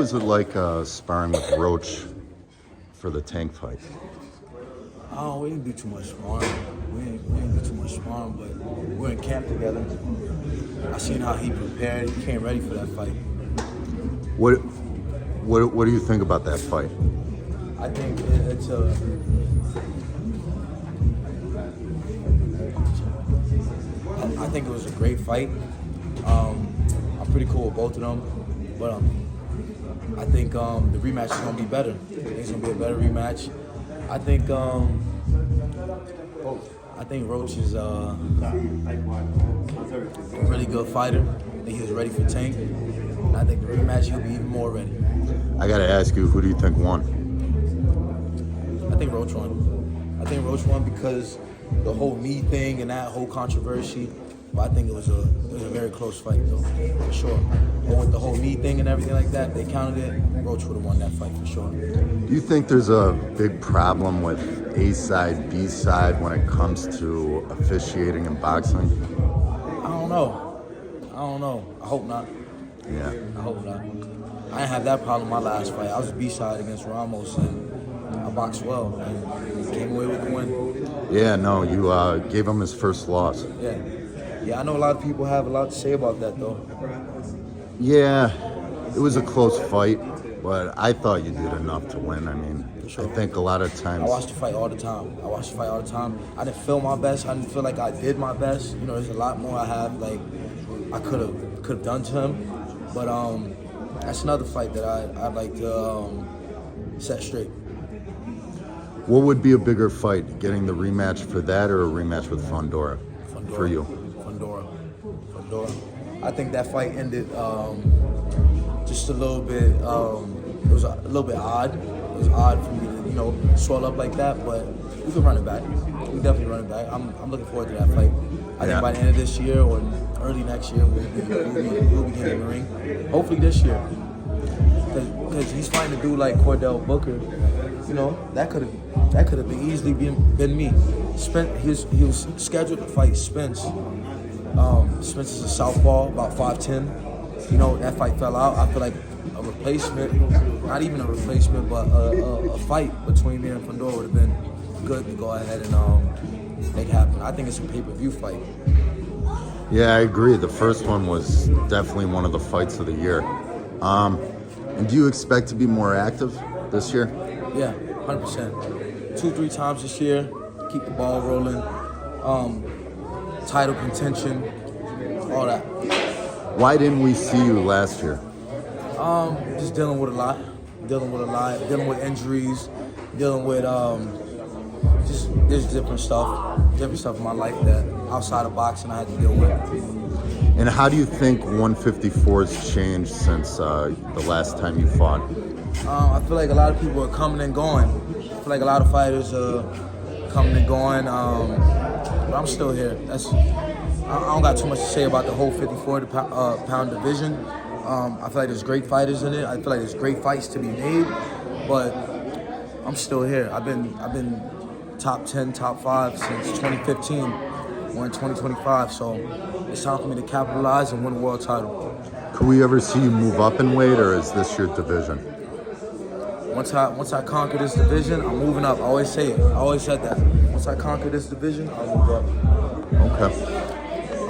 was it like sparring with Roach for the Tank fight? Oh, we didn't do too much sparring. We didn't do too much sparring, but we were in camp together. I seen how he prepared. He came ready for that fight. What do you think about that fight? I think I think it was a great fight. I'm pretty cool with both of them, but I think the rematch is gonna be better. I think it's gonna be a better rematch. I think Roach is a really good fighter. I think he was ready for Tank. And I think the rematch he'll be even more ready. I gotta ask you, who do you think won? I think Roach won. I think Roach won because the whole knee thing and that whole controversy. But I think it was a very close fight though, for sure. But with the whole knee thing and everything like that, they counted it. Roach would have won that fight for sure. Do you think there's a big problem with A side, B side when it comes to officiating in boxing? I don't know. I hope not. Yeah. I hope not. I didn't have that problem my last fight. I was B side against Ramos and I boxed well and came away with the win. Yeah, no, you gave him his first loss. Yeah, I know a lot of people have a lot to say about that though. Yeah, it was a close fight, but I thought you did enough to win. I mean, Sure. I think a lot of times... I watched the fight all the time. I didn't feel my best. I didn't feel like I did my best. You know, there's a lot more I have, like, I could have done to him. But that's another fight that I'd like to set straight. What would be a bigger fight, getting the rematch for that or a rematch with Fundora? For you? Fundora. I think that fight ended just a little bit, it was a little bit odd. It was odd for me to, swell up like that, but we can run it back. We definitely run it back. I'm looking forward to that fight. I think by the end of this year or early next year, we'll be getting in the ring. Hopefully this year. Because he's fighting a dude like Cordell Booker. That could have easily been me. He was scheduled to fight Spence. Spence is a southpaw, about 5'10". That fight fell out. I feel like a replacement, not even a replacement, but a fight between me and Fundora would have been good to go ahead and make it happen. I think it's a pay-per-view fight. Yeah, I agree. The first one was definitely one of the fights of the year. And do you expect to be more active this year? Yeah, 100%. 2-3 times this year, keep the ball rolling, title contention, all that. Why didn't we see you last year? Just dealing with a lot, dealing with injuries, dealing with there's different stuff in my life that outside of boxing I had to deal with. And how do you think 154's changed since the last time you fought? I feel like a lot of people are coming and going. I feel like a lot of fighters are coming and going, but I'm still here. I don't got too much to say about the whole 54-pound division. I feel like there's great fighters in it. I feel like there's great fights to be made, but I'm still here. I've been top 10, top 5 since 2015. We're in 2025, so it's time for me to capitalize and win a world title. Could we ever see you move up in weight, or is this your division? Once I conquer this division, I'm moving up. I always say it. I always said that. Once I conquer this division, I'll move up. Okay.